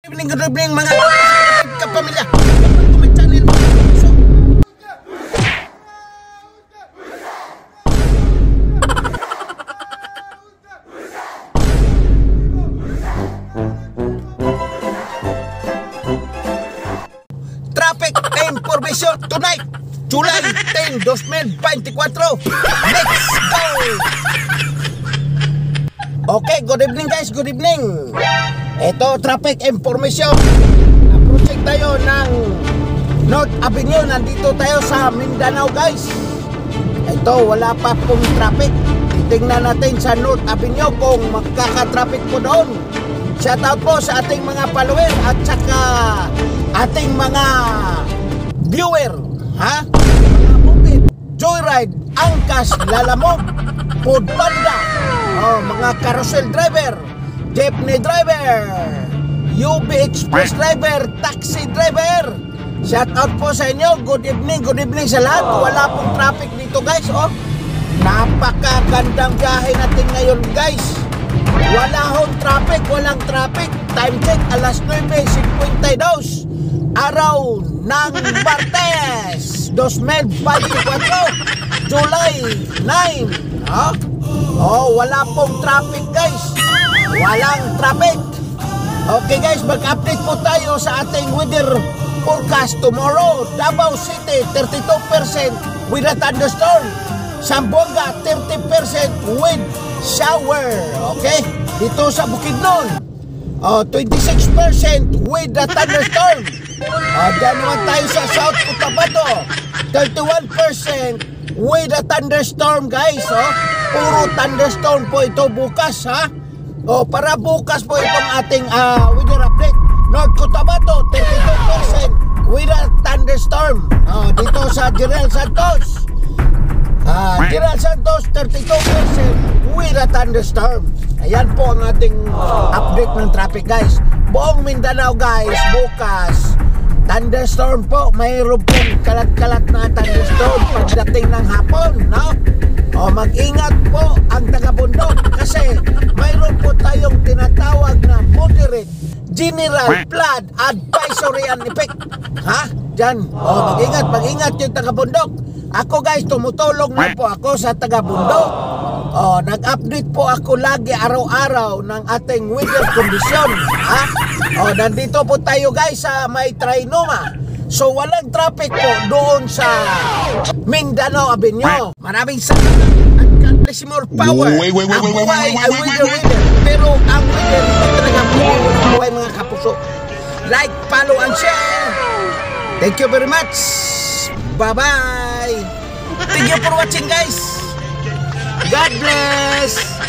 Good evening mga kapamilya. May channel mo. Traffic information tonight, July 10, 2024. Let's go! Okay, good evening guys, good evening. Ito, traffic information. Approaching tayo ng North Avenue. Nandito tayo sa Mindanao guys. Ito, wala pa pong traffic. Titingnan natin sa North Avenue kung magkaka-traffic po doon. Shout out po sa ating mga follower at saka ating mga viewer. Ha? Mga Moped, Joyride, Angkas, Lalamog, Food Panda, mga carousel driver, jeepney driver, UB Express driver, taxi driver. Shout out po sa inyo. Good evening sa lahat. Wala pong traffic dito guys. Napakagandang biyahe natin ngayon guys. Walang traffic. Time check, alas 9:52. Araw ng Martes 2024, July 9. Wala pong traffic guys. Walang traffic. Okay guys, mag-update po tayo sa ating weather forecast tomorrow. Davao City 32% with a thunderstorm. Zamboanga 30% with shower. Okay? Dito sa Bukidnon 26% with a thunderstorm. Diyan naman tayo sa South Cotabato 31% with a thunderstorm guys. Puro thunderstorm po ito bukas ha. Para bukas po itong ating weather update. North Cotabato 32% with a thunderstorm. Dito sa General Santos, General Santos 32% with a thunderstorm. Ayan po ang ating update ng traffic guys. Buong Mindanao guys, bukas thunderstorm po. Mayroon pong kalat-kalat na thunderstorm pagdating ng hapon, no? Mag-ingat po ang taga-bundok kasi mayroon po tayong tinatawag na moderate general flood advisory and effect. Ha? Diyan. Mag-ingat yung taga-bundok. Ako guys, tumutulong na po ako sa taga-bundok. Nag-update po ako lagi araw-araw ng ating weather condition. Ha? Nandito po tayo guys sa may Trinoma. So walang traffic po doon sa Mindanao Avenue. Maraming salamat at God bless more power. Ang buhay ay weather. Pero ang weather hindi talaga buhay mga kapuso. Like, follow, and share. Thank you very much. Bye-bye. Thank you for watching guys. God bless.